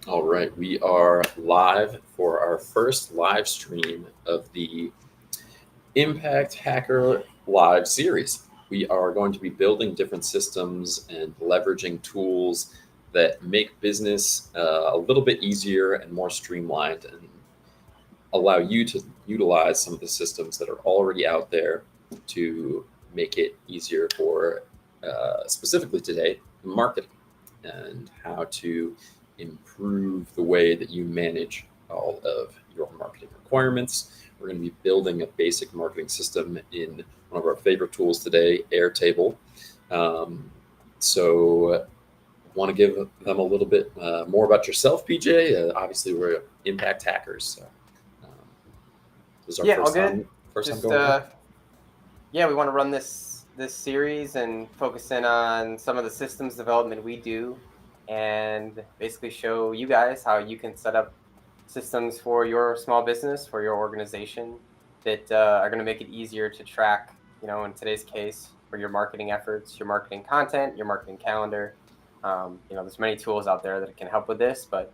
All right, we are live for our first live stream of the Impact Hacker Live series. We are going to be building different systems and leveraging tools that make business a little bit easier and more streamlined and allow you to utilize some of the systems that are already out there to make it easier for specifically today marketing and how to improve the way that you manage all of your marketing requirements. We're going to be building a basic marketing system in one of our favorite tools today, Airtable. Um, so want to give them a little bit more about yourself, PJ? Obviously, we're impact hackers. So, um, this is our Yeah, all first good. time Just going live. yeah, we want to run this series and focus in on some of the systems development we do, and basically show you guys how you can set up systems for your small business, for your organization, that are going to make it easier to track. In today's case, for your marketing efforts, your marketing content, your marketing calendar. There's many tools out there that can help with this, but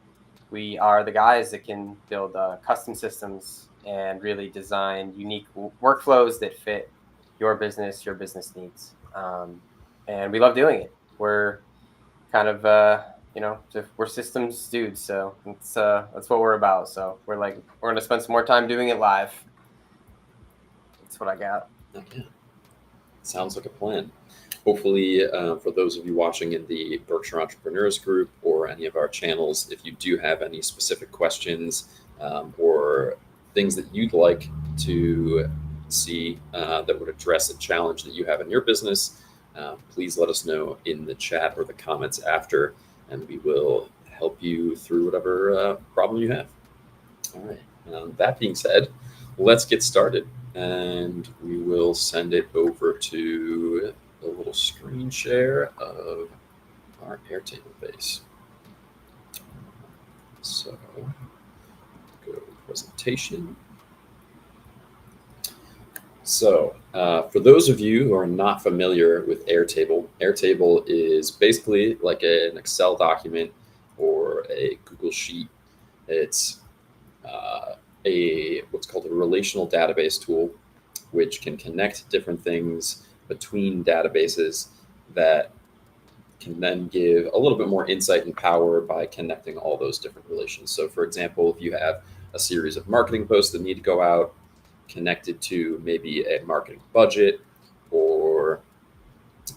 we are the guys that can build custom systems and really design unique workflows that fit your business needs. And we love doing it. We're kind of, we're systems dudes. So that's what we're about. So we're going to spend some more time doing it live. That's what I got. Okay, sounds like a plan. Hopefully, for those of you watching in the Berkshire Entrepreneurs Group or any of our channels, if you do have any specific questions or things that you'd like to see that would address a challenge that you have in your business, please let us know in the chat or the comments after, and we will help you through whatever problem you have. All right. That being said, let's get started, and we will send it over to a little screen share of our Airtable base. So go to presentation. So for those of you who are not familiar with Airtable, Airtable is basically like an Excel document or a Google Sheet. It's a what's called a relational database tool, which can connect different things between databases that can then give a little bit more insight and power by connecting all those different relations. So, for example, if you have a series of marketing posts that need to go out connected to maybe a marketing budget, or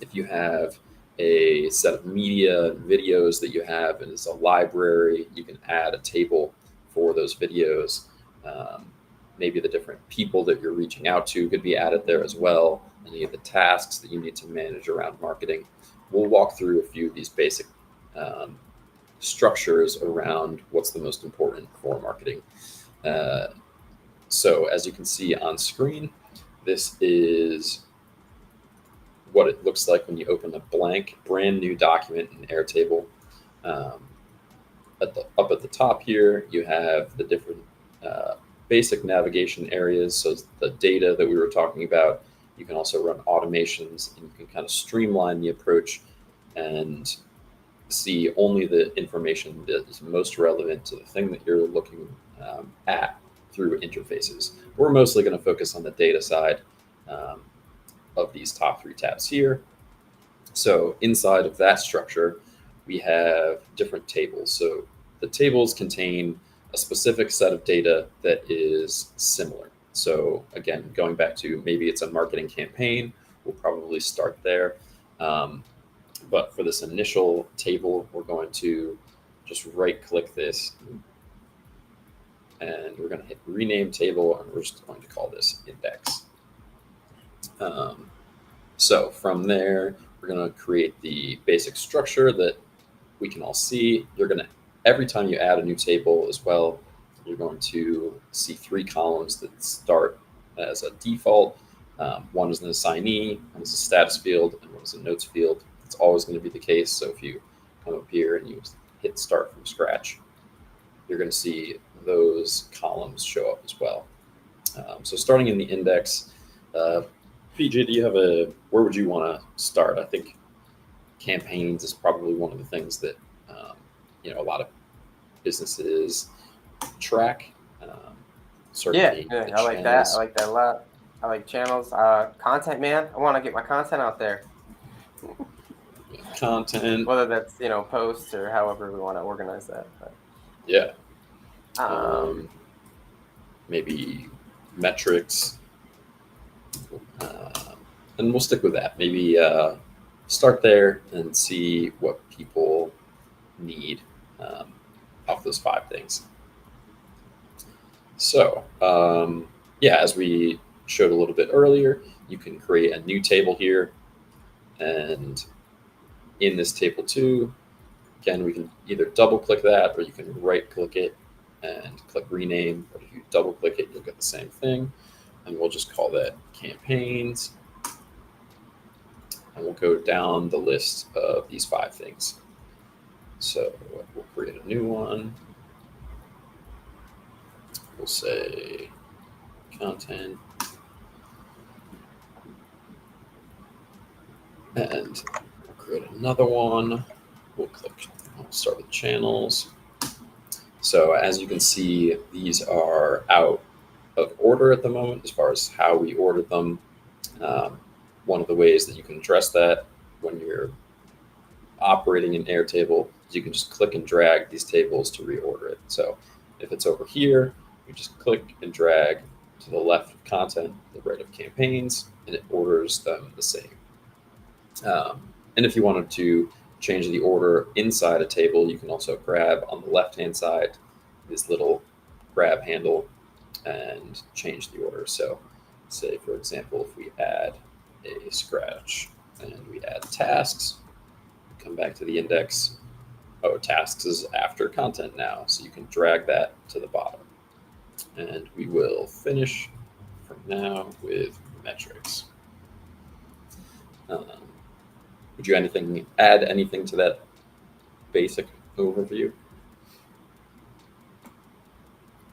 if you have a set of media and videos that you have and it's a library, you can add a table for those videos. Um, Maybe the different people that you're reaching out to could be added there as well. Any of the tasks that you need to manage around marketing. We'll walk through a few of these basic um, structures around what's the most important for marketing. Uh, so, as you can see on screen, this is what it looks like when you open a blank, brand new document in Airtable. Um, up at the top here, you have the different basic navigation areas. So the data that we were talking about, you can also run automations and you can kind of streamline the approach and see only the information that is most relevant to the thing that you're looking at through interfaces. We're mostly going to focus on the data side um, of these top three tabs here. So inside of that structure, we have different tables. So the tables contain a specific set of data that is similar. So again, going back to maybe it's a marketing campaign, we'll probably start there. But for this initial table, we're going to just right click this and we're going to hit rename table and we're just going to call this index. Um, so from there, we're going to create the basic structure that we can all see. You're going to, every time you add a new table as well, you're going to see three columns that start as a default. One is an assignee, one is a status field, and one is a notes field. It's always going to be the case. So if you come up here and you hit start from scratch, you're going to see those columns show up as well. So starting in the index, PJ, do you have where would you want to start? I think campaigns is probably one of the things that a lot of businesses track. Yeah, Certainly the I like that. I channels. like that a lot. I like channels. Content, man. I want to get my content out there, Content. whether that's posts or however we want to organize that. But Yeah. um, Maybe metrics. Uh, and we'll stick with that. Maybe start there and see what people need off those 5 things. So, yeah, as we showed a little bit earlier, you can create a new table here. And in this table too, again, we can either double click that or you can right click it and click rename. But if you double click it, you'll get the same thing. And we'll just call that campaigns. And we'll go down the list of these 5 things. So we'll create a new one. We'll say content. And we'll create another one. We'll start with channels. So as you can see, these are out of order at the moment as far as how we ordered them. One of the ways that you can address that when you're operating an Airtable is you can just click and drag these tables to reorder it. So if it's over here, you just click and drag to the left of content, the right of campaigns, and it orders them the same. And if you wanted to change the order inside a table, you can also grab on the left-hand side this little grab handle and change the order. So say, for example, if we add a scratch and we add tasks, come back to the index. Oh, tasks is after content now. So you can drag that to the bottom. And we will finish from now with metrics. Would you add anything to that basic overview?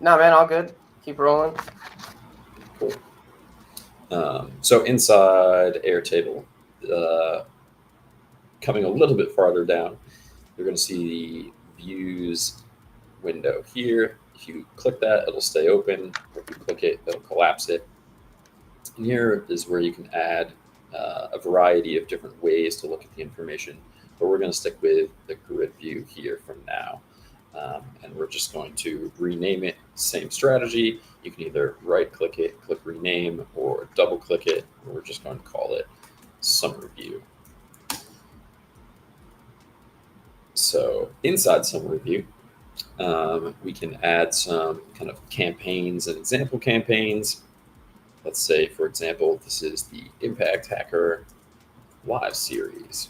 no, man, all good. Keep rolling. Cool. So inside Airtable, coming a little bit farther down, you're going to see the views window here. If you click that, it'll stay open. Or if you click it, it'll collapse it. And here is where you can add a variety of different ways to look at the information. But we're going to stick with the grid view here from now. And we're just going to rename it, same strategy. You can either right click it, click rename, or double click it. We're just going to call it summary view. So inside summary view, we can add some kind of campaigns and example campaigns. Let's say, for example, this is the Impact Hacker live series.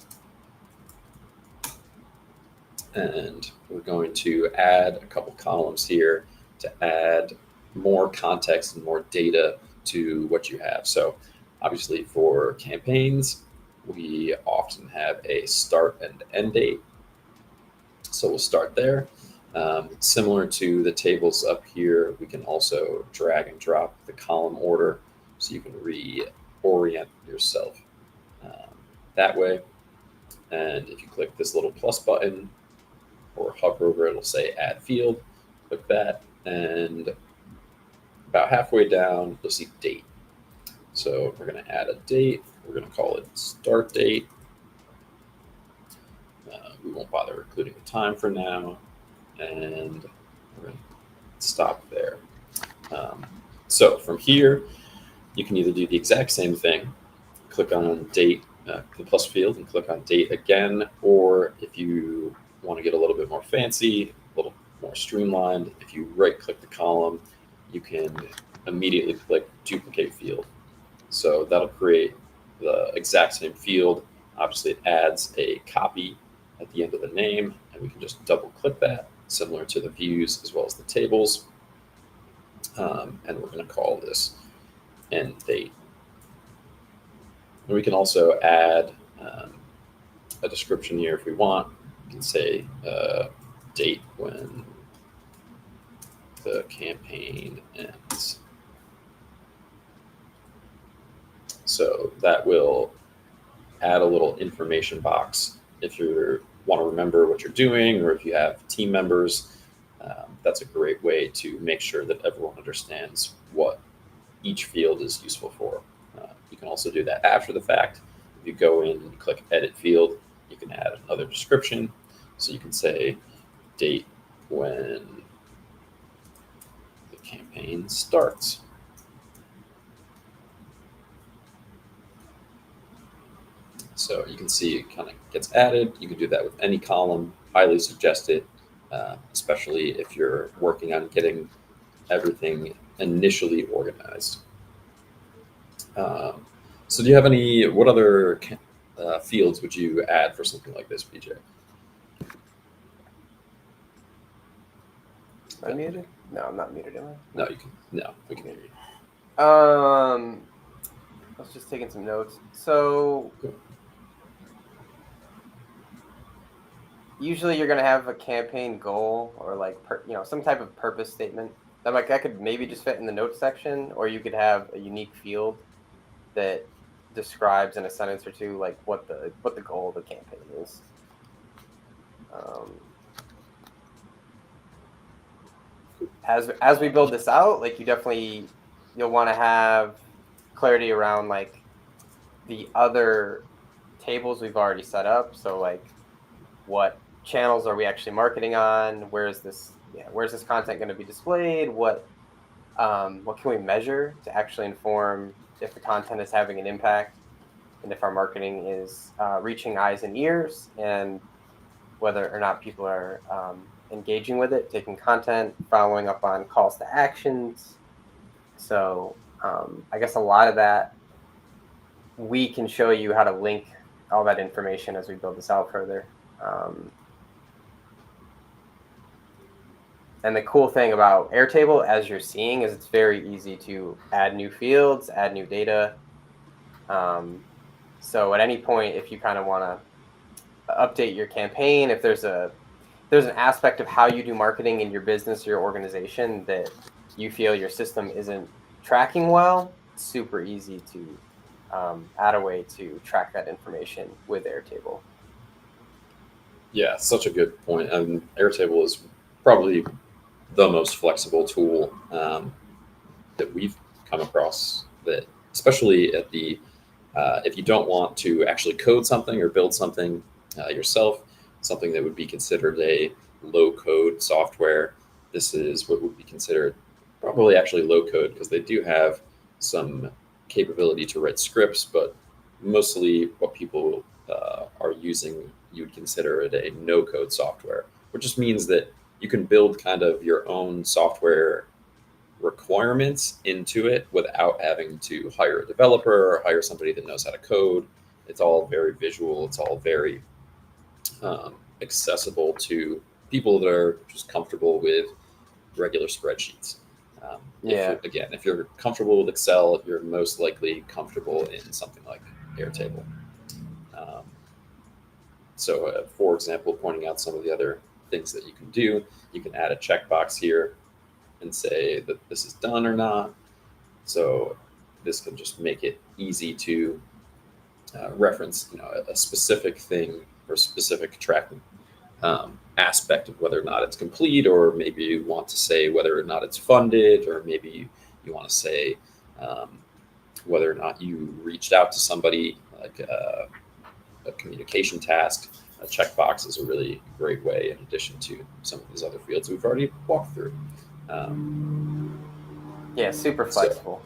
And we're going to add a couple columns here to add more context and more data to what you have. So obviously for campaigns, we often have a start and end date. So we'll start there. Similar to the tables up here, we can also drag and drop the column order so you can reorient yourself that way. And if you click this little plus button or hover over, it'll say add field. Click that, and about halfway down, you'll see date. So we're going to add a date. We're going to call it start date. We won't bother including the time for now. And we're going to stop there. So from here, you can either do the exact same thing, click on date, the plus field, and click on date again, or if you want to get a little bit more fancy, a little more streamlined, if you right click the column, you can immediately click duplicate field. So that'll create the exact same field. Obviously, it adds a copy at the end of the name, and we can just double click that, similar to the views as well as the tables. And we're going to call this end date. And we can also add a description here if we want. We can say date when the campaign ends. So that will add a little information box if you want to remember what you're doing, or if you have team members that's a great way to make sure that everyone understands what each field is useful for. You can also do that after the fact. If you go in and click edit field, you can add another description. So you can say date when the campaign starts. So you can see it kind of gets added. You can do that with any column. Highly suggest it, especially if you're working on getting everything initially organized. So do you have what other fields would you add for something like this, BJ? Am I muted? No, I'm not muted, am I? No, you can. No, we can hear you. I was just taking some notes. So Cool. Usually you're gonna have a campaign goal or like some type of purpose statement. That could maybe just fit in the notes section, or you could have a unique field that describes in a sentence or two like what the goal of the campaign is. As we build this out, like you'll want to have clarity around like the other tables we've already set up. So like what channels are we actually marketing on? Where's this content going to be displayed? What can we measure to actually inform if the content is having an impact and if our marketing is reaching eyes and ears, and whether or not people are engaging with it, taking content, following up on calls to actions. So I guess a lot of that, we can show you how to link all that information as we build this out further. And the cool thing about Airtable, as you're seeing, is it's very easy to add new fields, add new data. So at any point, if you kind of want to update your campaign, if there's an aspect of how you do marketing in your business or your organization that you feel your system isn't tracking well, it's super easy to add a way to track that information with Airtable. Yeah, such a good point. Airtable is probably the most flexible tool that we've come across. That especially at the if you don't want to actually code something or build something yourself, something that would be considered a low-code software. This is what would be considered probably actually low-code, because they do have some capability to write scripts, but mostly what people are using, you would consider it a no-code software, which just means that you can build kind of your own software requirements into it without having to hire a developer or hire somebody that knows how to code. It's all very visual. It's all very accessible to people that are just comfortable with regular spreadsheets. If you're comfortable with Excel, you're most likely comfortable in something like Airtable. For example, pointing out some of the other things that you can do, you can add a checkbox here and say that this is done or not. So this can just make it easy to reference, a specific thing or specific tracking aspect of whether or not it's complete, or maybe you want to say whether or not it's funded, or maybe you want to say whether or not you reached out to somebody, like a communication task. A checkbox is a really great way, in addition to some of these other fields we've already walked through. Super flexible.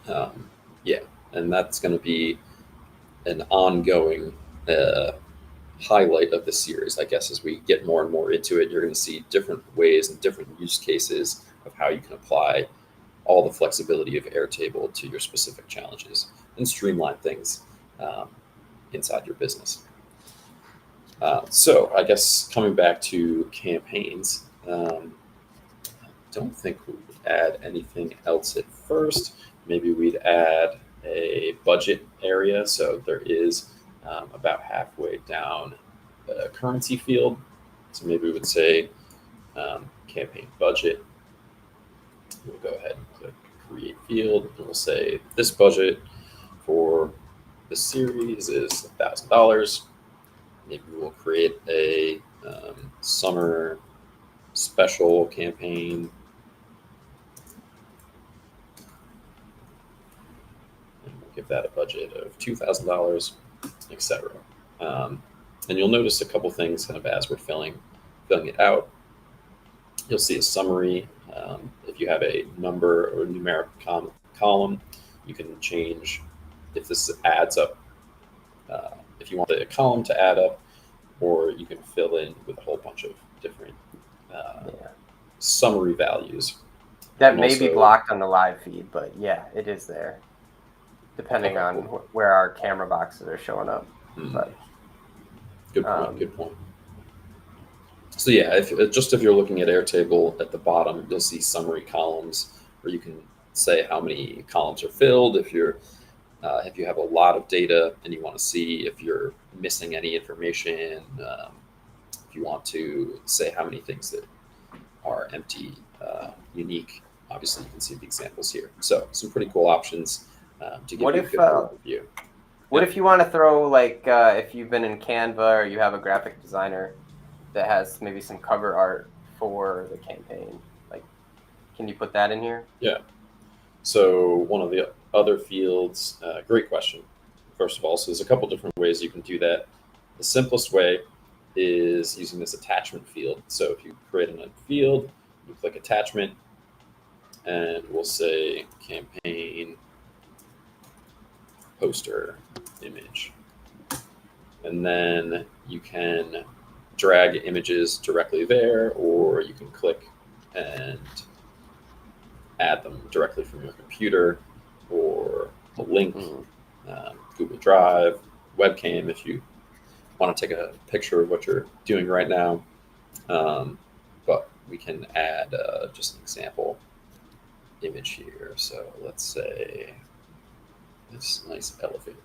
And that's going to be an ongoing highlight of the series, I guess. As we get more and more into it, you're going to see different ways and different use cases of how you can apply all the flexibility of Airtable to your specific challenges and streamline things inside your business. So I guess coming back to campaigns, I don't think we would add anything else at first. Maybe we'd add a budget area. So there is about halfway down a currency field. So maybe we would say campaign budget. We'll go ahead and click create field, and we'll say this budget for the series is $1,000. Maybe we'll create a summer special campaign. And we'll give that a budget of $2,000, etc. And you'll notice a couple things kind of as we're filling it out. You'll see a summary. If you have a number or numeric column, you can change if this adds up, if you want the column to add up, or you can fill in with a whole bunch of different summary values. That may be blocked on the live feed, but yeah, it is there, depending on where our camera boxes are showing up. But good point. Good point. So yeah, if you're looking at Airtable at the bottom, you'll see summary columns where you can say how many columns are filled. If you have a lot of data and you want to see if you're missing any information, if you want to say how many things that are empty, unique, obviously you can see the examples here. So some pretty cool options to give you a good overview. What if you want to throw, like, if you've been in Canva or you have a graphic designer that has maybe some cover art for the campaign, like, can you put that in here? Yeah. So one of the other fields, great question, first of all. So there's a couple different ways you can do that. The simplest way is using this attachment field. So if you create a field, you click attachment, and we'll say campaign poster image. And then you can drag images directly there, or you can click and add them directly from your computer, or a link, Google Drive, webcam if you want to take a picture of what you're doing right now. But we can add just an example image here. So let's say this nice elevator.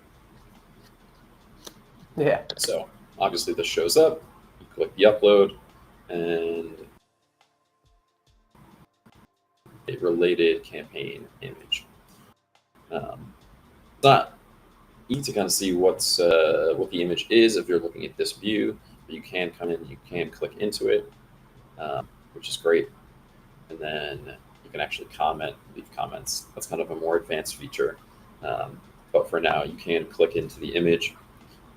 Yeah. So obviously this shows up. You click the upload, and a related campaign image. It's not easy to kind of see what the image is if you're looking at this view, but you can come in, you can click into it, which is great. And then you can actually leave comments. That's kind of a more advanced feature. But for now, you can click into the image.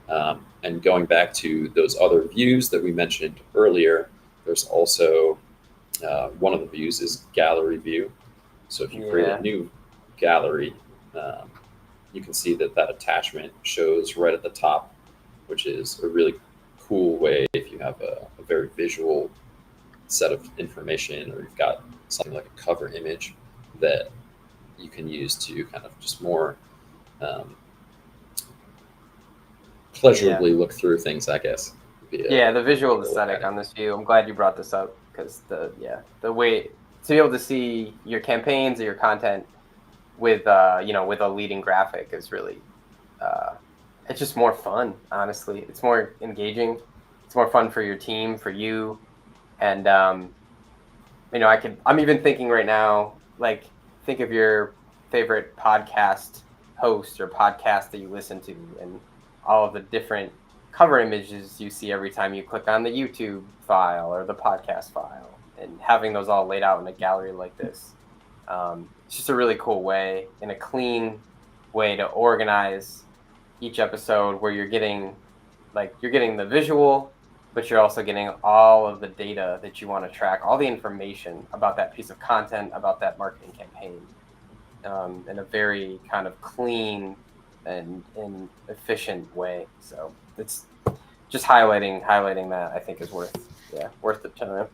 And going back to those other views that we mentioned earlier, there's also one of the views is gallery view. So if you create a new gallery, you can see that attachment shows right at the top, which is a really cool way if you have a very visual set of information, or you've got something like a cover image that you can use to kind of just more pleasurably look through things, I guess. The visual aesthetic on this view. I'm glad you brought this up, because the way to be able to see your campaigns or your content with with a leading graphic is really it's just more fun. Honestly, it's more engaging. It's more fun for your team, for you, and I'm even thinking right now, like, think of your favorite podcast host or podcast that you listen to, and all of the different cover images you see every time you click on the YouTube file or the podcast file, and having those all laid out in a gallery like this. It's just a really cool way, and a clean way to organize each episode, where you're getting the visual, but you're also getting all of the data that you want to track, all the information about that piece of content, about that marketing campaign, in a very kind of clean and efficient way. So it's just highlighting that, I think, is worth the time.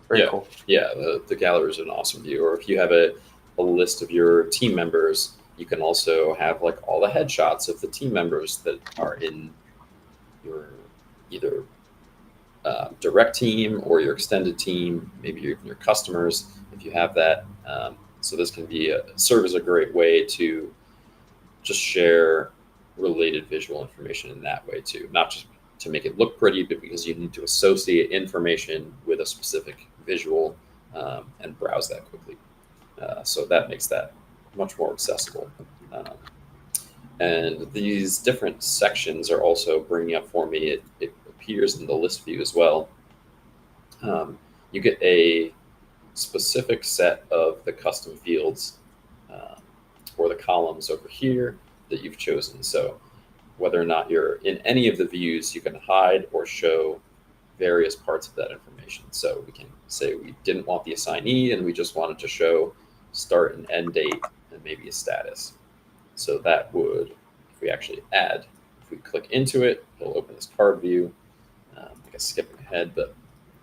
Very cool. Yeah, the gallery is an awesome view. Or if you have a list of your team members, you can also have like all the headshots of the team members that are in your either direct team or your extended team, maybe your customers, if you have that. So this can serve as a great way to just share related visual information in that way too, not just to make it look pretty, but because you need to associate information with a specific visual and browse that quickly. So that makes that much more accessible. And these different sections are also bringing up for me, it appears in the list view as well. you get a specific set of the custom fields or the columns over here that you've chosen. So whether or not you're in any of the views, you can hide or show various parts of that information. So we can say we didn't want the assignee and we just wanted to show start and end date and maybe a status. So that would, if we actually add, if we click into it, it'll open this card view. I guess skipping ahead, but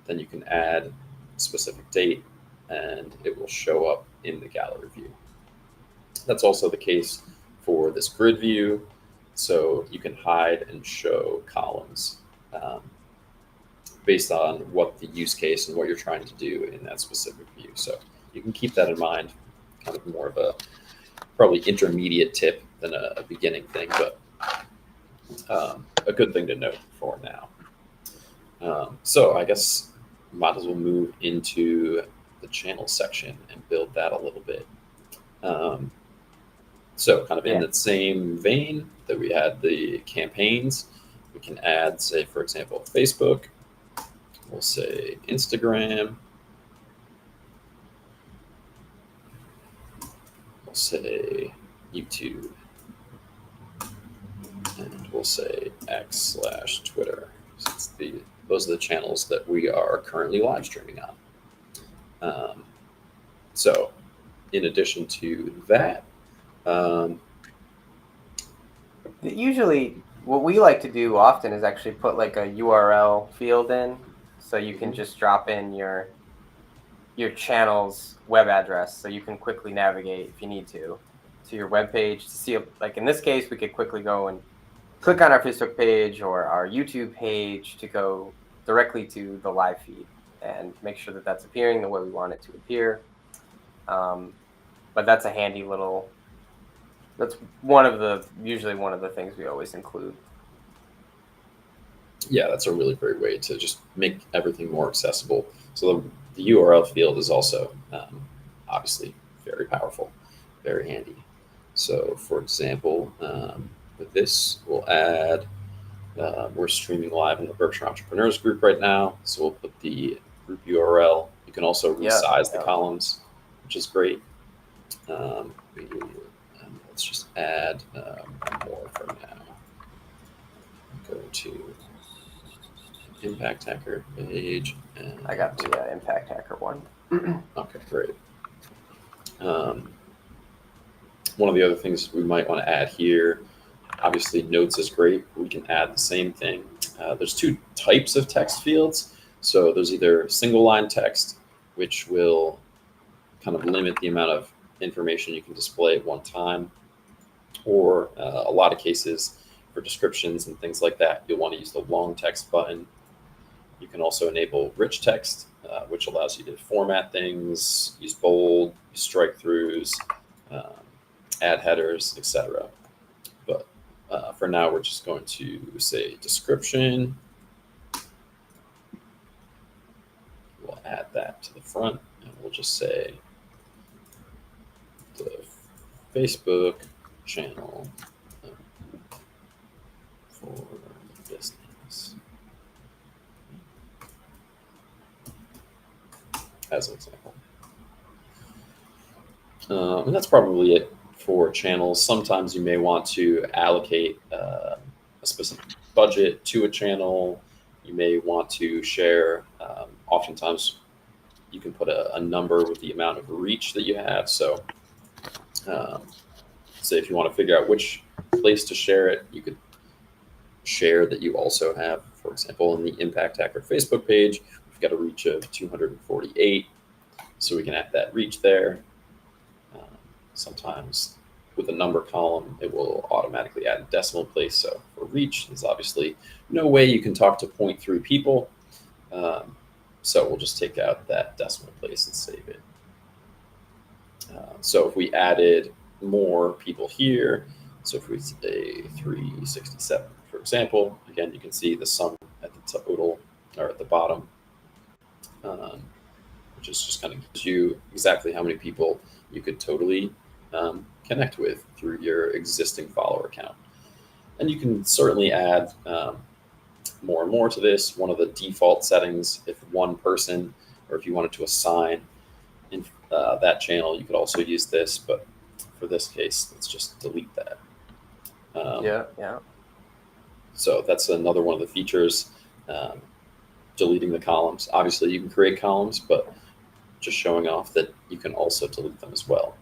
then you can add a specific date and it will show up in the gallery view. That's also the case for this grid view. So you can hide and show columns based on what the use case and what you're trying to do in that specific view. So you can keep that in mind, kind of more of a probably intermediate tip than a beginning thing, but a good thing to note for now. So I guess might as well move into the channel section and build that a little bit. So kind of in the same vein that we had the campaigns, we can add, say, for example, Facebook. We'll say Instagram. We'll say YouTube. And we'll say X/Twitter. So those are the channels that we are currently live streaming on. So in addition to that, usually what we like to do often is actually put like a URL field in, so you can just drop in your channel's web address, so you can quickly navigate if you need to your web page to see, like in this case, we could quickly go and click on our Facebook page or our YouTube page to go directly to the live feed and make sure that that's appearing the way we want it to appear. But that's a handy little, that's usually one of the things we always include. Yeah, that's a really great way to just make everything more accessible. So the URL field is also obviously very powerful, very handy. So for example, with this, we'll add, we're streaming live in the Berkshire Entrepreneurs group right now. So we'll put the group URL. You can also resize the columns, which is great. Let's just add more for now. Go to Impact Hacker page. And I got the Impact Hacker one. Okay, great. One of the other things we might want to add here, obviously notes is great. We can add the same thing. There's two types of text fields. So there's either single line text, which will kind of limit the amount of information you can display at one time, or a lot of cases for descriptions and things like that, you'll want to use the long text button. You can also enable rich text, which allows you to format things, use bold, strike throughs, add headers, etc. But for now, we're just going to say description. We'll add that to the front, and we'll just say the Facebook channel for business, as an example. And that's probably it for channels. Sometimes you may want to allocate a specific budget to a channel. You may want to share, oftentimes you can put a number with the amount of reach that you have. So say if you want to figure out which place to share it, you could share that you also have, for example, in the Impact Hacker Facebook page, we've got a reach of 248. So we can add that reach there. Sometimes with a number column, it will automatically add a decimal place. So for reach, there's obviously no way you can talk to 0.3 people. So we'll just take out that decimal place and save it. So if we added more people here, so if we say 367, for example, again, you can see the sum at the total or at the bottom, which is just kind of gives you exactly how many people you could totally connect with through your existing follower account. And you can certainly add more and more to this. One of the default settings, if one person or if you wanted to assign in that channel, you could also use this. But for this case, let's just delete that. Yeah. So that's another one of the features, deleting the columns. Obviously, you can create columns, but just showing off that you can also delete them as well.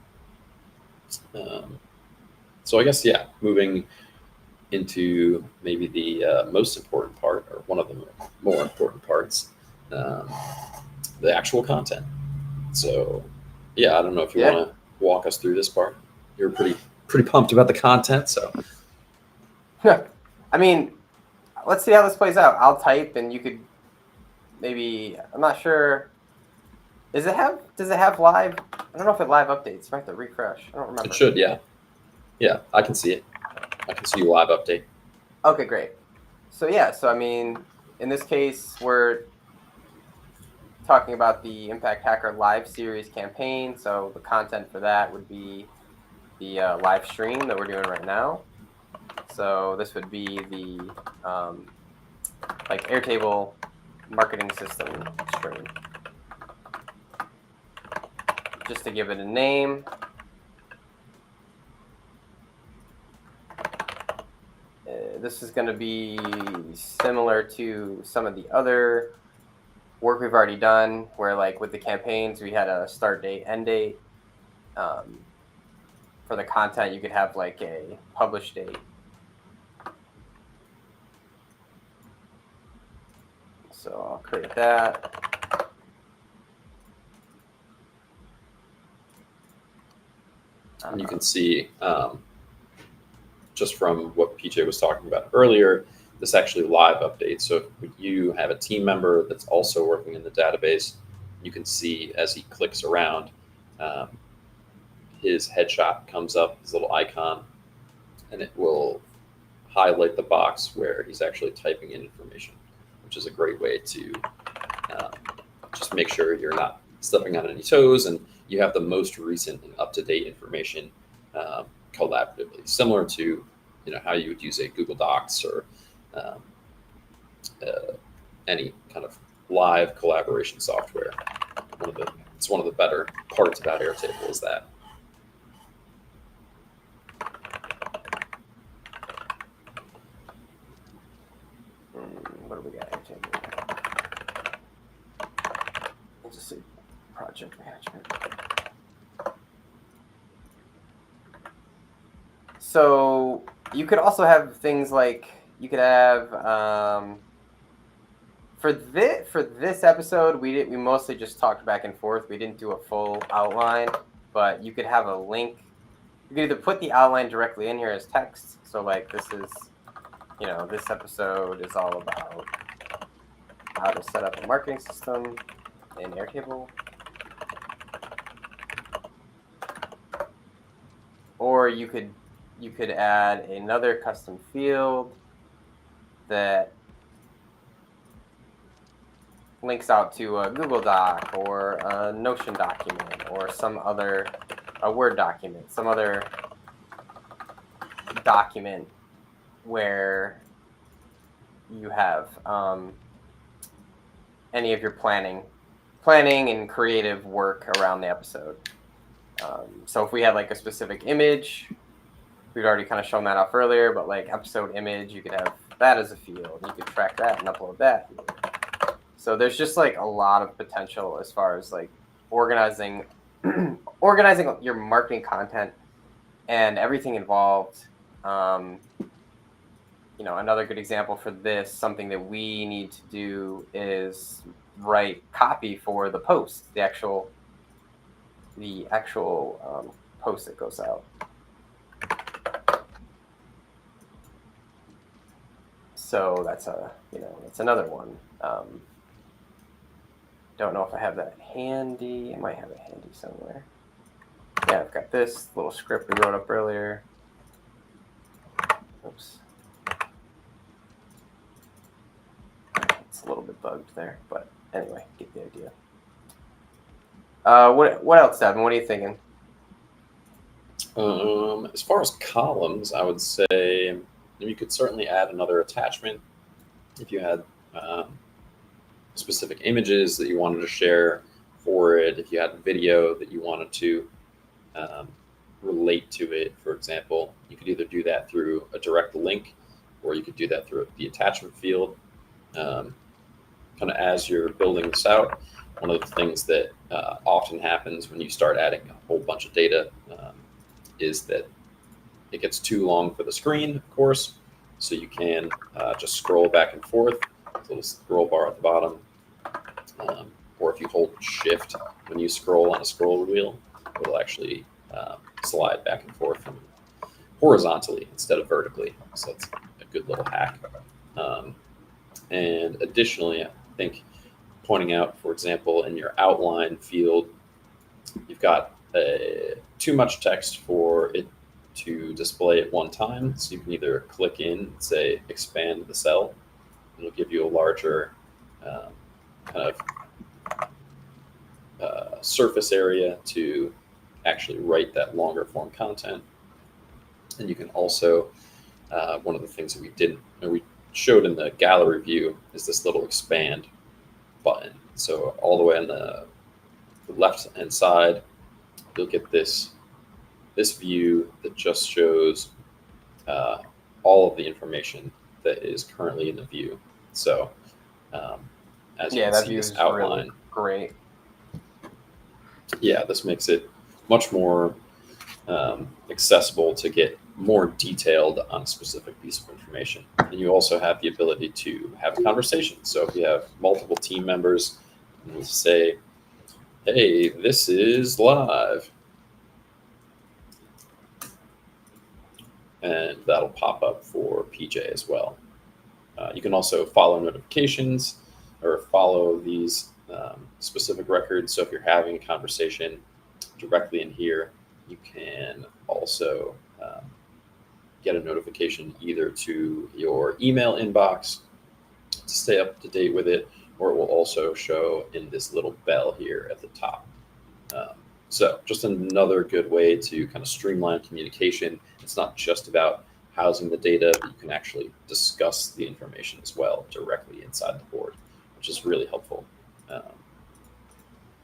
So I guess, yeah, moving into maybe the most important part, or one of the more important parts, the actual content. So, yeah, I don't know if you want to walk us through this part. You're pretty pumped about the content, so. I mean, let's see how this plays out. I'll type, and you could maybe. I'm not sure. Does it have live? I don't know if it live updates. I have to refresh. I don't remember. It should, yeah. Yeah, I can see it. I can see you live update. Okay, great. So yeah, I mean, in this case, we're talking about the Impact Hacker Live Series campaign. So the content for that would be the live stream that we're doing right now. So this would be the like Airtable marketing system stream. Just to give it a name. This is going to be similar to some of the other work we've already done, where like with the campaigns, we had a start date, end date. For the content, you could have like a publish date. So I'll create that. And you can see, just from what PJ was talking about earlier, this actually live updates. So if you have a team member that's also working in the database, you can see as he clicks around, his headshot comes up, his little icon, and it will highlight the box where he's actually typing in information, which is a great way to just make sure you're not stepping on any toes and you have the most recent and up-to-date information collaboratively, similar to how you would use a Google Docs or any kind of live collaboration software. It's one of the better parts about Airtable is that. What do we got? We'll just see project management. So you could also have things like you could have for this episode we mostly just talked back and forth. We didn't do a full outline, but you could have a link. You could either put the outline directly in here as text. So like this is, this episode is all about how to set up a marketing system in Airtable. Or you could add another custom field that links out to a Google Doc or a Notion document or a Word document, some other document where you have any of your planning and creative work around the episode. So if we had like a specific image, we'd already kind of shown that off earlier, but like episode image, you could have that as a field. You could track that and upload that here. So there's just like a lot of potential as far as like organizing your marketing content and everything involved. Another good example for this, something that we need to do is write copy for the post, the actual post that goes out. So that's another one. Don't know if I have that handy. I might have it handy somewhere. Yeah, I've got this little script we wrote up earlier. Oops. It's a little bit bugged there, but anyway, get the idea. What else, Devin? What are you thinking? As far as columns, I would say you could certainly add another attachment if you had specific images that you wanted to share for it, if you had a video that you wanted to relate to it, for example, you could either do that through a direct link, or you could do that through the attachment field. Kind of as you're building this out, one of the things that often happens when you start adding a whole bunch of data is that it gets too long for the screen, of course. So you can just scroll back and forth, a little scroll bar at the bottom. Or if you hold Shift when you scroll on a scroll wheel, it'll actually slide back and forth horizontally instead of vertically. So that's a good little hack. And additionally, I think pointing out, for example, in your outline field, you've got too much text for it to display at one time. So you can either click in and say expand the cell, and it'll give you a larger kind of surface area to actually write that longer form content. And you can also, one of the things that we showed in the gallery view is this little expand button. So all the way on the left hand side, you'll get this view that just shows all of the information that is currently in the view. So as you can that see, view this is outline, really great. Yeah, this makes it much more accessible to get more detailed on a specific piece of information. And you also have the ability to have a conversation. So if you have multiple team members and you say, hey, this is live, and that'll pop up for PJ as well. You can also follow notifications or follow these specific records. So if you're having a conversation directly in here, you can also get a notification either to your email inbox to stay up to date with it, or it will also show in this little bell here at the top. So just another good way to kind of streamline communication. It's not just about housing the data, but you can actually discuss the information as well directly inside the board, which is really helpful.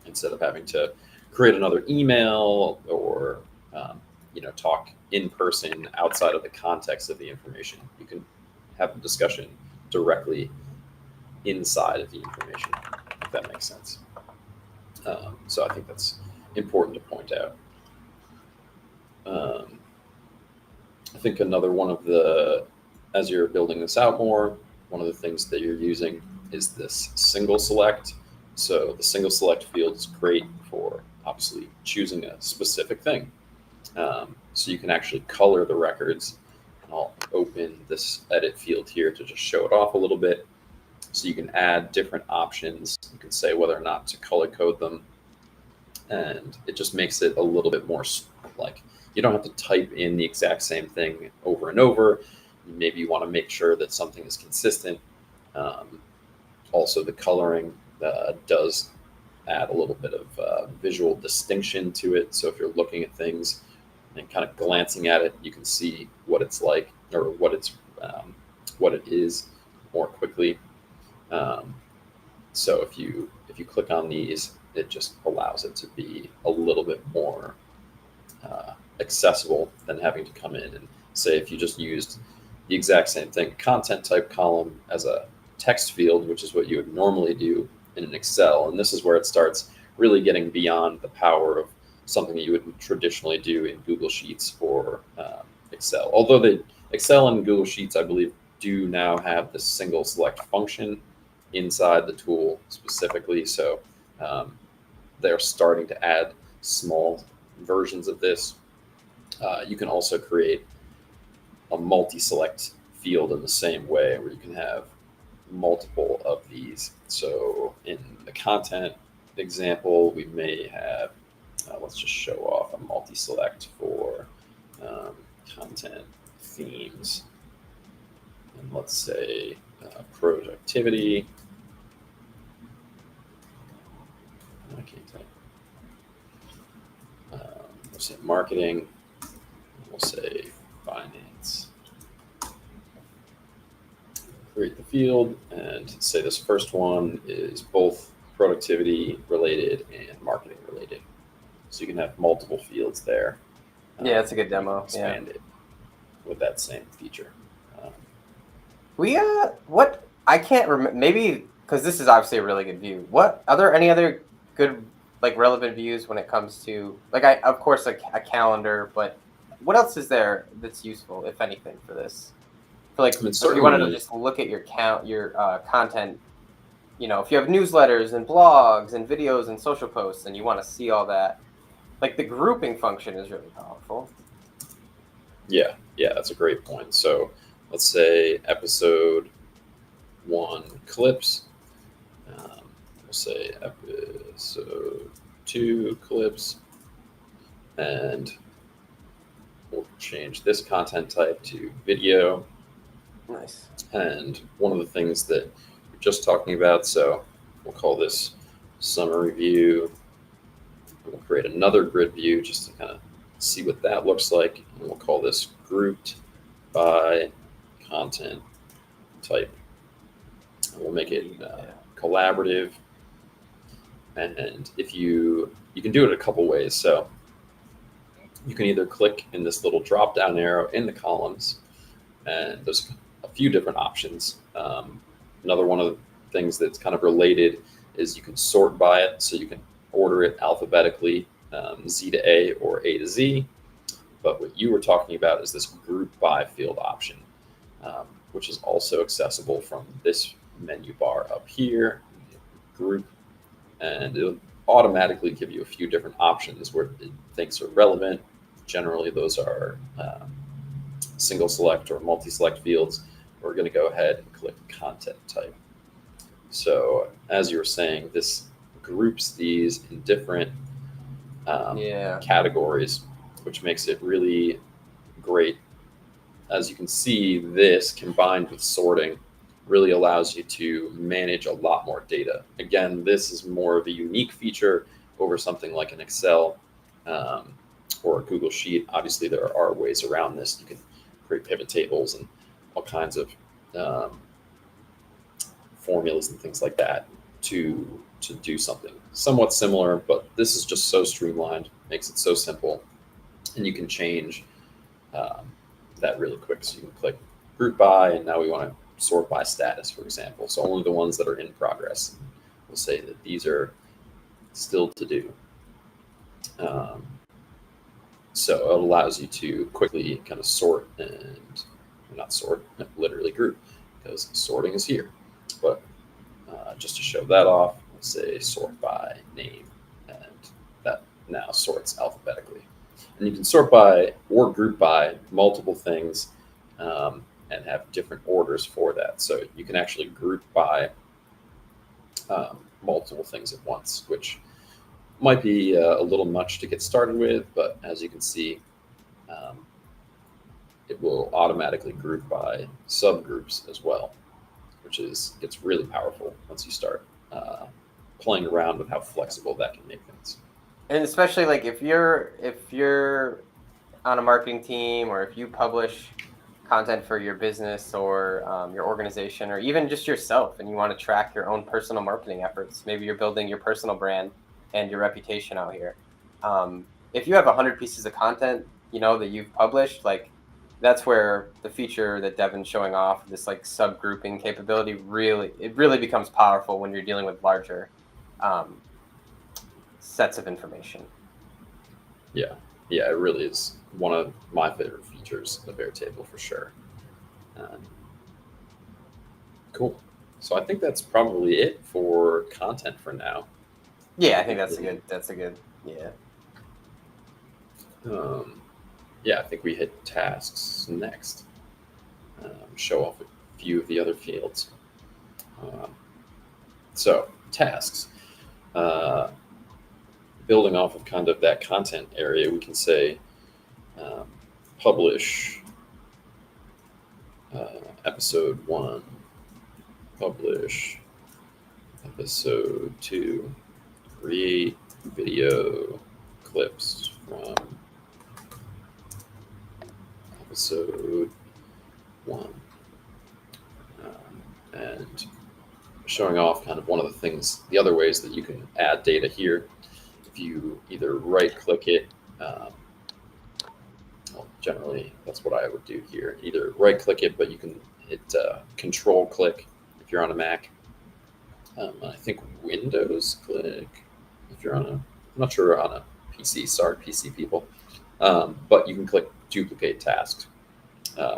Instead of having to create another email or talk in person outside of the context of the information, you can have a discussion directly inside of the information, if that makes sense. So I think that's important to point out. I think another one of as you're building this out more, one of the things that you're using is this single select. So the single select field is great for obviously choosing a specific thing. So you can actually color the records. And I'll open this edit field here to just show it off a little bit. So you can add different options. You can say whether or not to color code them. And it just makes it a little bit more like you don't have to type in the exact same thing over and over. Maybe you want to make sure that something is consistent. Also, the coloring does add a little bit of visual distinction to it. So if you're looking at things and kind of glancing at it, you can see what it's like or what it is more quickly. So if you click on these, it just allows it to be a little bit more accessible than having to come in and say, if you just used the exact same thing, content type column as a text field, which is what you would normally do in an Excel. And this is where it starts really getting beyond the power of something that you would traditionally do in Google Sheets or Excel. Although Excel and Google Sheets, I believe, do now have the single select function inside the tool specifically. So they're starting to add small versions of this. You can also create a multi-select field in the same way, where you can have multiple of these. So in the content example, we may have, let's just show off a multi-select for content themes. And let's say productivity. I can't type. We'll say marketing. We'll say finance. create the field and say this first one is both productivity related and marketing related. So you can have multiple fields there. Yeah, that's a good demo. Expand it with that same feature. What I can't remember, maybe because this is obviously a really good view. What are there any other good like relevant views when it comes to like I of course a calendar, but what else is there that's useful, if anything, for this? For like I mean, if you wanted to certainly, just look at your content, if you have newsletters and blogs and videos and social posts and you want to see all that, like the grouping function is really powerful. yeah, that's a great point. So let's say episode 1 clips. We'll say episode 2 clips, and we'll change this content type to video. Nice. And one of the things that we're just talking about, so we'll call this summary view. We'll create another grid view just to kind of see what that looks like. And we'll call this grouped by content type. And we'll make it collaborative. And if you can do it a couple ways. So you can either click in this little drop down arrow in the columns, and there's a few different options. Another one of the things that's kind of related is you can sort by it. So you can order it alphabetically, Z to A or A to Z. But what you were talking about is this group by field option, which is also accessible from this menu bar up here, group, and it'll automatically give you a few different options where it thinks are relevant. Generally, those are single select or multi-select fields. We're going to go ahead and click content type. So as you were saying, this groups these in different categories, which makes it really great. As you can see, this combined with sorting really allows you to manage a lot more data. Again, this is more of a unique feature over something like an Excel or a Google Sheet. Obviously, there are ways around this. You can create pivot tables and all kinds of formulas and things like that to do something somewhat similar, but this is just so streamlined, makes it so simple, and you can change that really quick. So you can click group by, and now we want to sort by status, for example. So only the ones that are in progress. We'll say that these are still to do. So it allows you to quickly kind of sort and not sort, literally group, because sorting is here. But just to show that off, we'll say sort by name, and that now sorts alphabetically. And you can sort by or group by multiple things and have different orders for that. So you can actually group by multiple things at once, which might be a little much to get started with, but as you can see, it will automatically group by subgroups as well, which gets really powerful once you start playing around with how flexible that can make things. And especially like if you're on a marketing team, or if you publish content for your business or your organization, or even just yourself, and you want to track your own personal marketing efforts, maybe you're building your personal brand and your reputation out here. If you have 100 pieces of content, that you've published, like that's where the feature that Devin's showing off, this like subgrouping capability, really becomes powerful when you're dealing with larger sets of information. Yeah, it really is one of my favorite features of Airtable for sure. Cool. So I think that's probably it for content for now. Yeah, I think that's a good. Yeah, I think we hit tasks next. Show off a few of the other fields. So tasks. Building off of kind of that content area, we can say publish episode 1, publish episode 2, create video clips from episode 1. showing off kind of one of the things, the other ways that you can add data here. If you either right-click it, well, generally that's what I would do here. Either right-click it, but you can hit Control-click if you're on a Mac. I think Windows click if you're on I'm not sure on a PC. Sorry, PC people. But you can click Duplicate Task.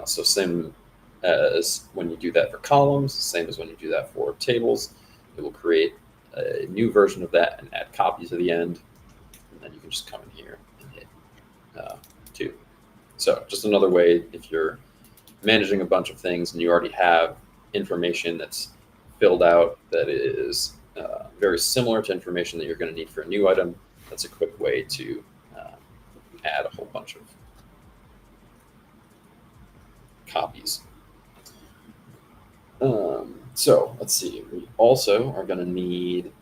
So same as when you do that for columns, same as when you do that for tables. It will create a new version of that and add copies at the end. And then you can just come in here and hit 2. So just another way, if you're managing a bunch of things and you already have information that's filled out that is very similar to information that you're going to need for a new item, that's a quick way to add a whole bunch of copies. So let's see, we also are going to need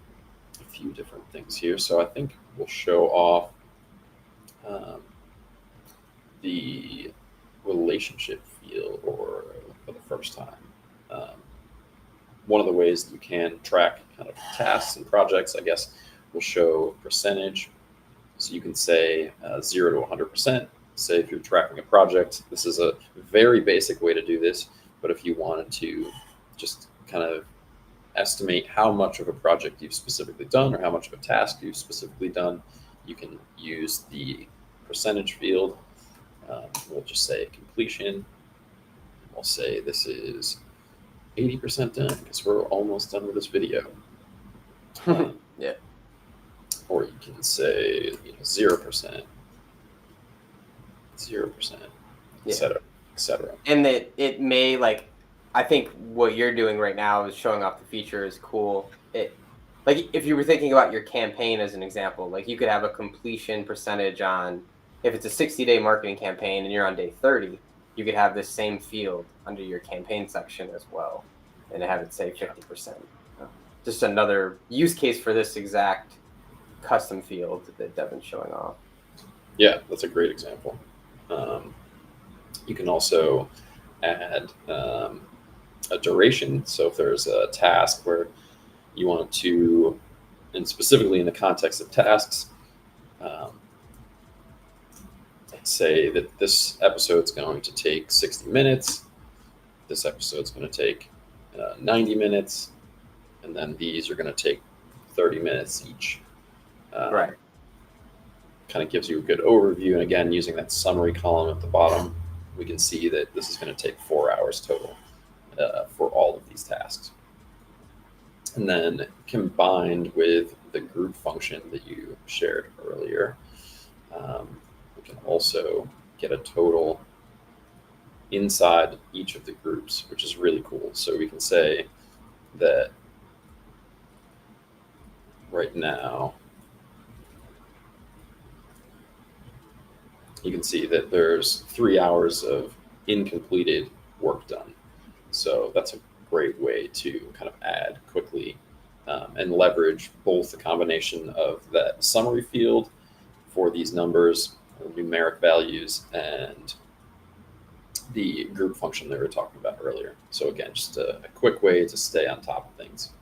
a few different things here. So I think we'll show off the relationship field for the first time. One of the ways that you can track kind of tasks and projects, I guess, will show percentage. So you can say 0 to 100%. Say if you're tracking a project, this is a very basic way to do this. But if you wanted to just kind of estimate how much of a project you've specifically done or how much of a task you've specifically done, you can use the percentage field. We'll just say completion. We'll say this is 80% done because we're almost done with this video. Yeah. Or you can say 0%, 0%, etc., etc. And it may, like, I think what you're doing right now is showing off the feature is cool. Like if you were thinking about your campaign as an example, like you could have a completion percentage on, if it's a 60-day marketing campaign and you're on day 30, you could have this same field under your campaign section as well and have it say 50%. Just another use case for this exact custom field that Devin's showing off. Yeah, that's a great example. You can also add a duration. So if there's a task where you want to, and specifically in the context of tasks, say that this episode's going to take 60 minutes, this episode's going to take 90 minutes, and then these are going to take 30 minutes each. Right. Kind of gives you a good overview. And again, using that summary column at the bottom, we can see that this is going to take 4 hours total for all of these tasks. And then combined with the group function that you shared earlier, we can also get a total inside each of the groups, which is really cool. So we can say that right now, you can see that there's 3 hours of incompleted work done. So that's a great way to kind of add quickly and leverage both the combination of that summary field for these numbers, or numeric values, and the group function that we were talking about earlier. So again, just a quick way to stay on top of things.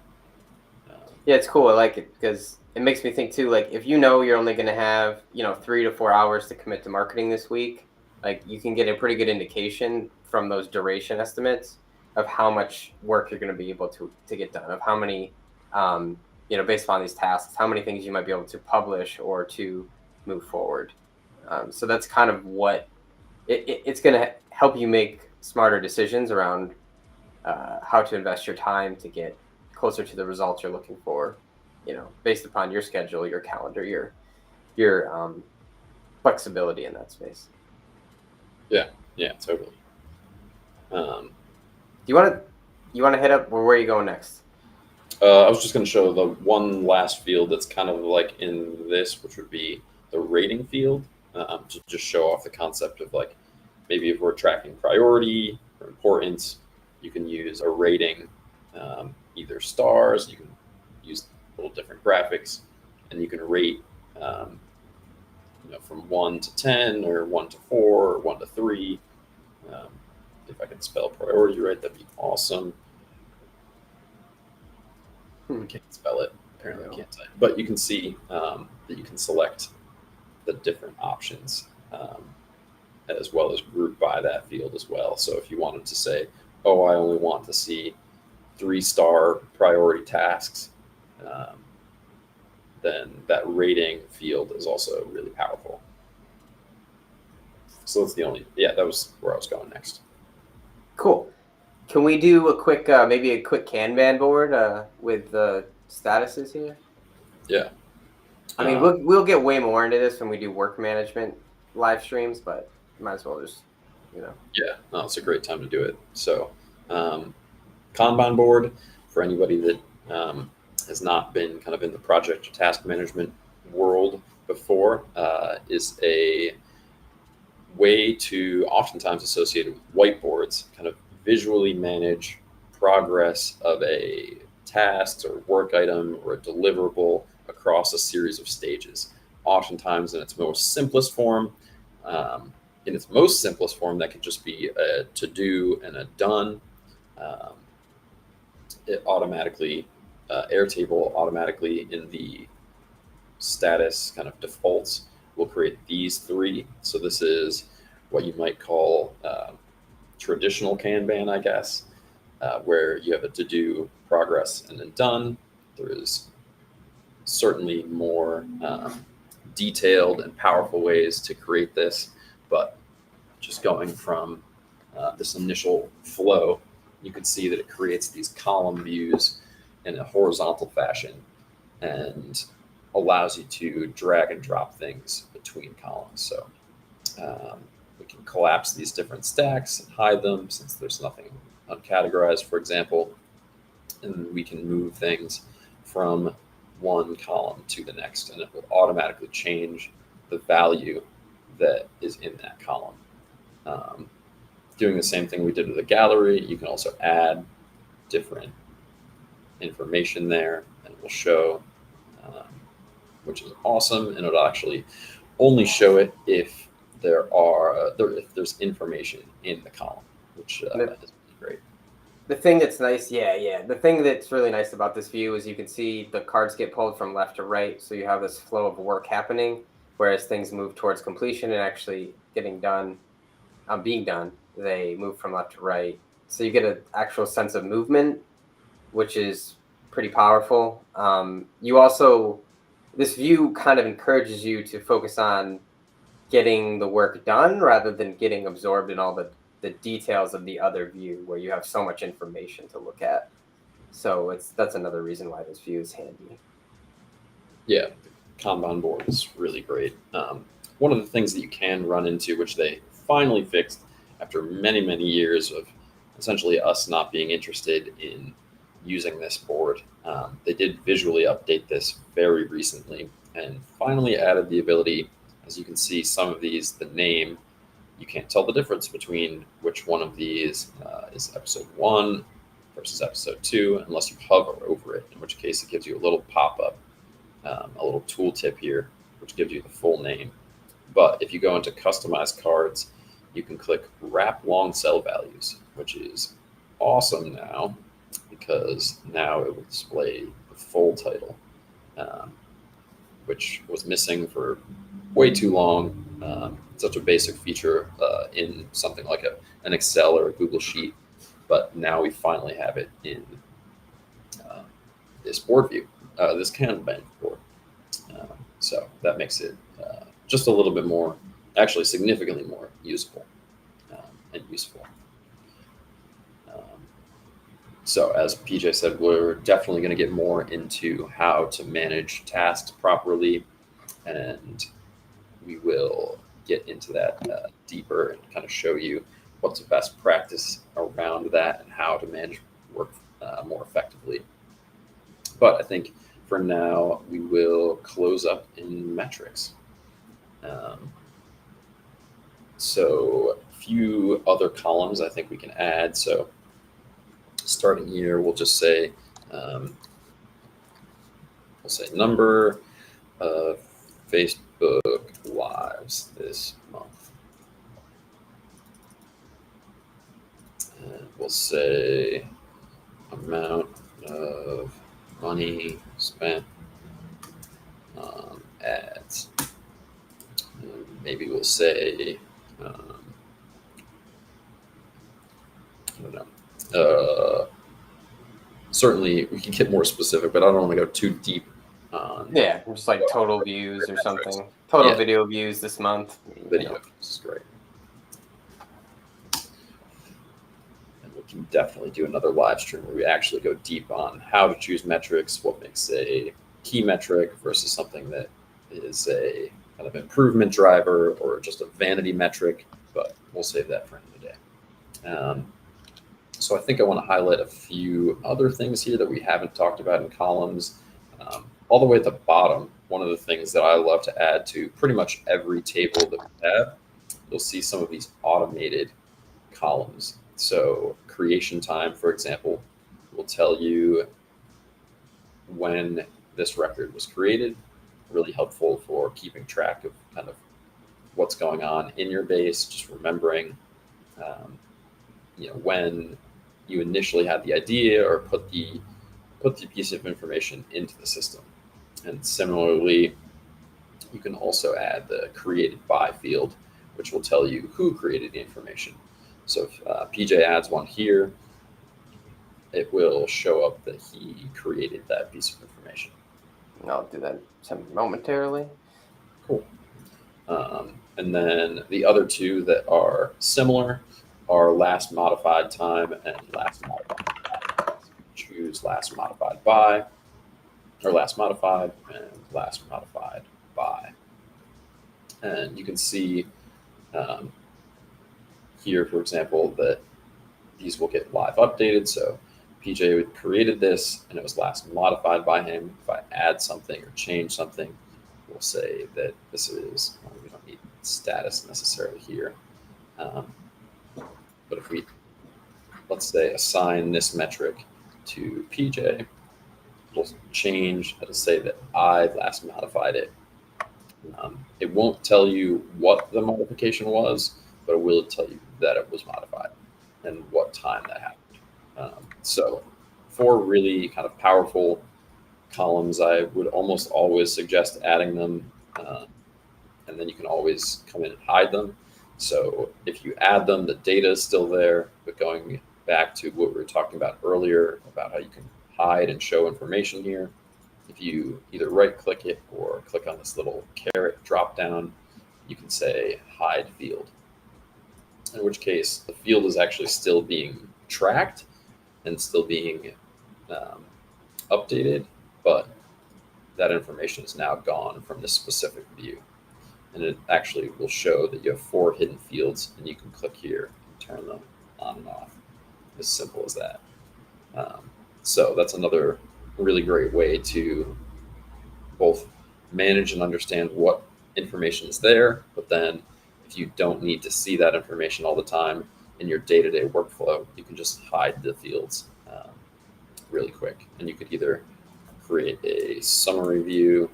Yeah, it's cool. I like it because it makes me think too, like if you know you're only going to have, 3 to 4 hours to commit to marketing this week, like you can get a pretty good indication from those duration estimates of how much work you're going to be able to get done, of how many, based upon these tasks, how many things you might be able to publish or to move forward. So that's kind of what it's going to help you make smarter decisions around how to invest your time to get closer to the results you're looking for, based upon your schedule, your calendar, your flexibility in that space. Yeah, totally. Do you want to hit up, or where are you going next? I was just going to show the one last field that's kind of like in this, which would be the rating field, to just show off the concept of like, maybe if we're tracking priority or importance, you can use a rating, either stars, you can use little different graphics, and you can rate from 1 to 10 or 1 to 4 or 1 to 3. If I can spell priority right, that'd be awesome. I can't spell it. Apparently, I can't type. But you can see that you can select the different options as well as group by that field as well. So if you wanted to say, oh, I only want to see 3-star priority tasks, then that rating field is also really powerful. So that's that was where I was going next. Cool. Can we do a quick, maybe a quick Kanban board with the statuses here? Yeah. I mean, we'll get way more into this when we do work management live streams, but might as well just, Yeah, no, it's a great time to do it. So, Kanban board, for anybody that has not been kind of in the project or task management world before, is a way to oftentimes associated with whiteboards, kind of visually manage progress of a task or work item or a deliverable across a series of stages. Oftentimes, in its most simplest form, that could just be a to do and a done. It automatically, Airtable automatically in the status kind of defaults will create these three. So this is what you might call traditional Kanban, I guess, where you have a to do, progress, and then done. There is certainly more detailed and powerful ways to create this, but just going from this initial flow, you can see that it creates these column views in a horizontal fashion and allows you to drag and drop things between columns. So we can collapse these different stacks and hide them since there's nothing uncategorized, for example, and we can move things from one column to the next, and it will automatically change the value that is in that column. Doing the same thing we did with the gallery, you can also add different information there, and it will show, which is awesome, and it'll actually only show it if there's information in the column, which is really great. The thing that's nice, the thing that's really nice about this view is you can see the cards get pulled from left to right, so you have this flow of work happening, whereas things move towards completion and actually getting done, being done, they move from left to right. So you get an actual sense of movement, which is pretty powerful. This view kind of encourages you to focus on getting the work done rather than getting absorbed in all the details of the other view where you have so much information to look at. So that's another reason why this view is handy. Yeah, the Kanban board is really great. One of the things that you can run into, which they finally fixed after many, many years of essentially us not being interested in using this board, they did visually update this very recently and finally added the ability, as you can see, some of these, the name, you can't tell the difference between which one of these is episode 1 versus episode 2 unless you hover over it, in which case it gives you a little pop-up, a little tooltip here, which gives you the full name. But if you go into customize cards, you can click wrap long cell values, which is awesome now because now it will display the full title, which was missing for way too long. Such a basic feature in something like an Excel or a Google Sheet, but now we finally have it in this board view, this Kanban board. So that makes it just a little bit more, actually significantly more usable and useful. So as PJ said, we're definitely going to get more into how to manage tasks properly, and we will get into that deeper and kind of show you what's the best practice around that and how to manage work more effectively. But I think for now, we will close up in metrics. So a few other columns I think we can add. So starting here, we'll just say, number of Facebook lives this month. And we'll say amount of money spent on ads. And maybe we'll say, I don't know. Certainly, we can get more specific, but I don't want to go too deep on Yeah, just like total views or something. Total Yeah. video views this month. video. This is great. And we can definitely do another live stream where we actually go deep on how to choose metrics, what makes a key metric versus something that is a kind of improvement driver or just a vanity metric, but we'll save that for another day. So I think I want to highlight a few other things here that we haven't talked about in columns. All the way at the bottom, one of the things that I love to add to pretty much every table that we have, you'll see some of these automated columns. So creation time, for example, will tell you when this record was created. Really helpful for keeping track of kind of what's going on in your base, just remembering, when you initially had the idea or put the piece of information into the system. And similarly, you can also add the created by field, which will tell you who created the information. So if PJ adds one here, it will show up that he created that piece of information. I'll do that momentarily. Cool. And then the other two that are similar are last modified time and last modified. Choose last modified by, or last modified and last modified by. And you can see here, for example, that these will get live updated. So PJ created this and it was last modified by him. If I add something or change something, we'll say that this is, we don't need status necessarily here. But if we, let's say, assign this metric to PJ, we'll change, it'll say that I last modified it. It won't tell you what the modification was, but it will tell you that it was modified and what time that happened. So for really kind of powerful columns, I would almost always suggest adding them, and then you can always come in and hide them. So if you add them, the data is still there, but going back to what we were talking about earlier about how you can hide and show information here, if you either right click it or click on this little caret drop down, you can say hide field, in which case the field is actually still being tracked and still being updated, but that information is now gone from this specific view. And it actually will show that you have 4 hidden fields, and you can click here and turn them on and off. As simple as that. So that's another really great way to both manage and understand what information is there, but then if you don't need to see that information all the time in your day-to-day workflow, you can just hide the fields really quick. And you could either create a summary view,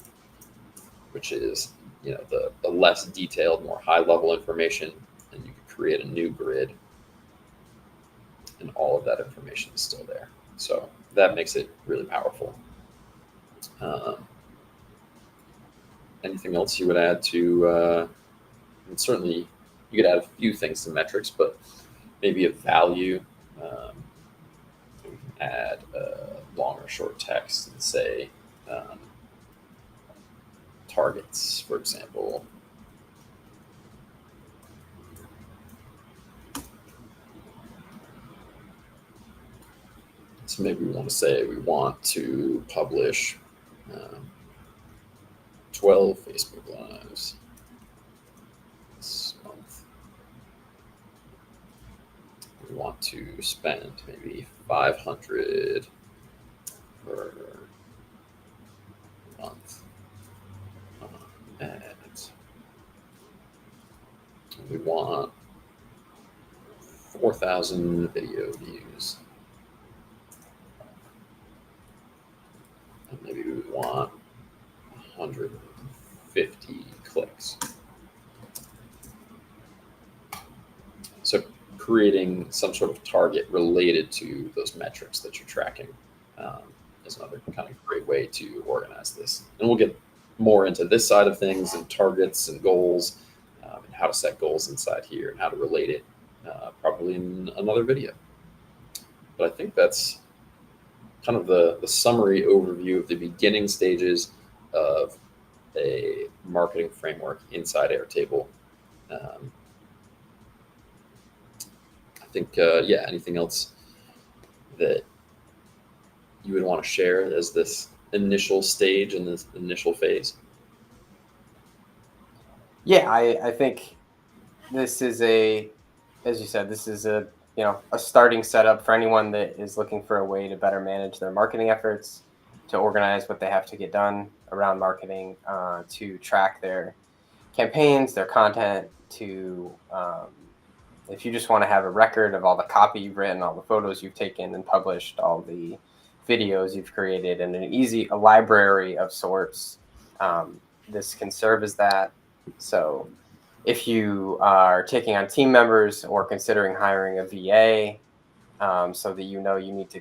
which is the less detailed, more high-level information, and you could create a new grid, and all of that information is still there. So that makes it really powerful. Anything else you would add to? And certainly, you could add a few things to metrics, but maybe a value. We can add long or short text and say targets, for example. So maybe we want to say we want to publish 12 Facebook Lives this month. We want to spend maybe 500 per month on ads. We want 4,000 video views. And maybe we want 150 clicks. So creating some sort of target related to those metrics that you're tracking is another kind of great way to organize this. And we'll get more into this side of things and targets and goals, and how to set goals inside here and how to relate it, probably in another video. But I think that's kind of the summary overview of the beginning stages of a marketing framework inside Airtable. I think, yeah, anything else that you would want to share as this initial stage and this initial phase? Yeah, I think this is as you said, this is a starting setup for anyone that is looking for a way to better manage their marketing efforts, to organize what they have to get done around marketing, to track their campaigns, their content, to if you just want to have a record of all the copy you've written, all the photos you've taken and published, all the videos you've created, and a library of sorts, this can serve as that. So if you are taking on team members or considering hiring a VA, so that you need to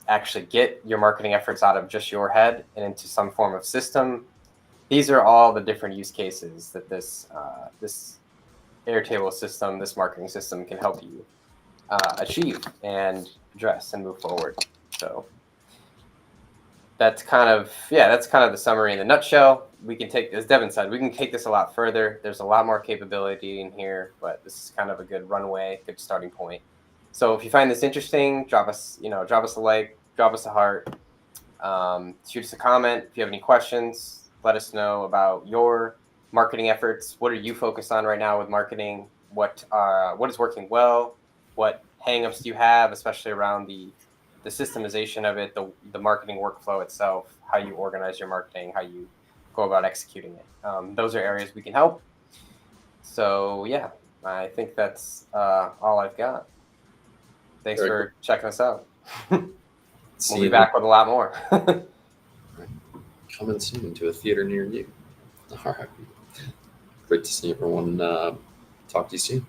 actually get your marketing efforts out of just your head and into some form of system, these are all the different use cases that this Airtable system, this marketing system, can help you achieve and address and move forward. So that's kind of the summary in a nutshell. We can take, as Devin said, we can take this a lot further. There's a lot more capability in here, but this is kind of a good runway, good starting point. So if you find this interesting, drop us a like, drop us a heart, shoot us a comment. If you have any questions, let us know about your marketing efforts. What are you focused on right now with marketing? What is working well? What hangups do you have, especially around the systemization of it, the marketing workflow itself, how you organize your marketing, how you go about executing it. Those are areas we can help. So yeah, I think that's all I've got. Thanks for checking us out. We'll be back with a lot more. Coming soon to a theater near you. All right. Great to see everyone. Talk to you soon.